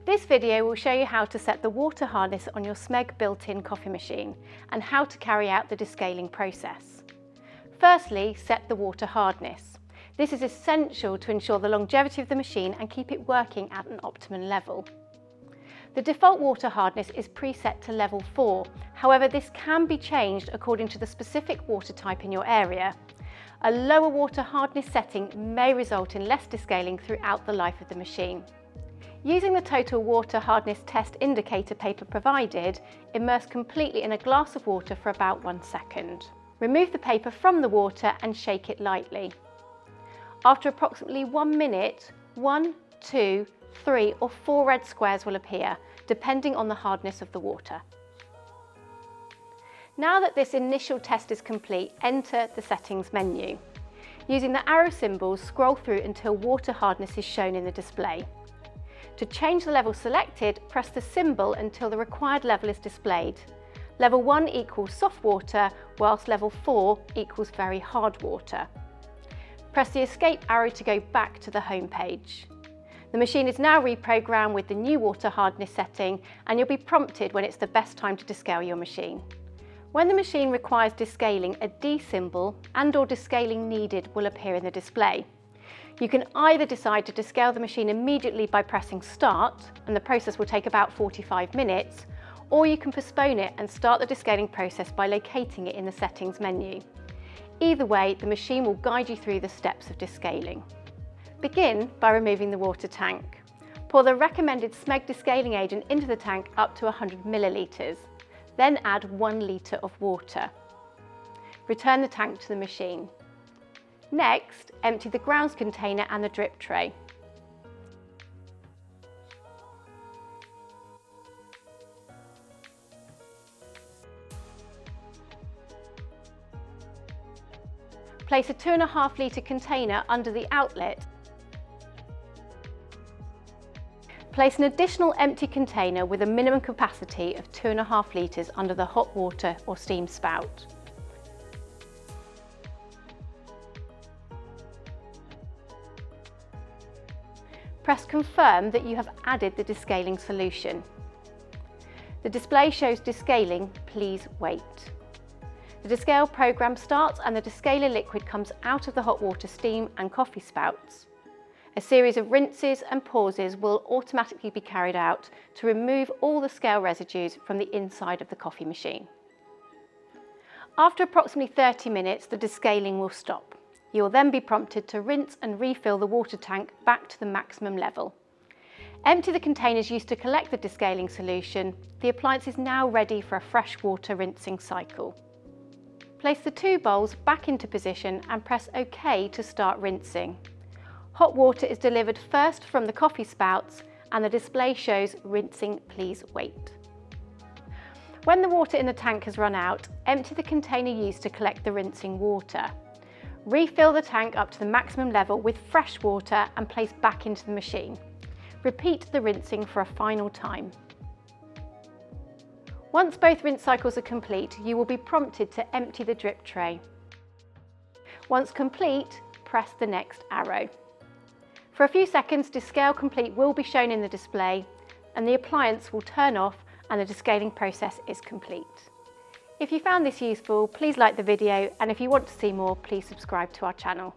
This video will show you how to set the water harness on your Smeg built-in coffee machine and how to carry out the descaling process. Firstly, set the water hardness. This is essential to ensure the longevity of the machine and keep it working at an optimum level. The default water hardness is preset to level 4, however this can be changed according to the specific water type in your area. A lower water hardness setting may result in less descaling throughout the life of the machine. Using the total water hardness test indicator paper provided, immerse completely in a glass of water for about 1 second. Remove the paper from the water and shake it lightly. After approximately 1 minute, 1, 2, 3 or 4 red squares will appear, depending on the hardness of the water. Now that this initial test is complete, enter the settings menu. Using the arrow symbols, scroll through until water hardness is shown in the display. To change the level selected, press the symbol until the required level is displayed. Level 1 equals soft water, whilst level 4 equals very hard water. Press the escape arrow to go back to the home page. The machine is now reprogrammed with the new water hardness setting, and you'll be prompted when it's the best time to descale your machine. When the machine requires descaling, a D symbol and/or descaling needed will appear in the display. You can either decide to descale the machine immediately by pressing start, and the process will take about 45 minutes, or you can postpone it and start the descaling process by locating it in the settings menu. Either way, the machine will guide you through the steps of descaling. Begin by removing the water tank. Pour the recommended Smeg descaling agent into the tank up to 100 millilitres. Then add 1 litre of water. Return the tank to the machine. Next, empty the grounds container and the drip tray. Place a 2.5 litre container under the outlet. Place an additional empty container with a minimum capacity of 2.5 litres under the hot water or steam spout. Press confirm that you have added the descaling solution. The display shows descaling, please wait. The descale program starts and the descaler liquid comes out of the hot water, steam and coffee spouts. A series of rinses and pauses will automatically be carried out to remove all the scale residues from the inside of the coffee machine. After approximately 30 minutes, the descaling will stop. You will then be prompted to rinse and refill the water tank back to the maximum level. Empty the containers used to collect the descaling solution. The appliance is now ready for a fresh water rinsing cycle. Place the 2 bowls back into position and press OK to start rinsing. Hot water is delivered first from the coffee spouts and the display shows rinsing, please wait. When the water in the tank has run out, empty the container used to collect the rinsing water. Refill the tank up to the maximum level with fresh water and place back into the machine. Repeat the rinsing for a final time. Once both rinse cycles are complete, you will be prompted to empty the drip tray. Once complete, press the next arrow. For a few seconds, descale complete will be shown in the display and the appliance will turn off and the descaling process is complete. If you found this useful, please like the video, and if you want to see more, please subscribe to our channel.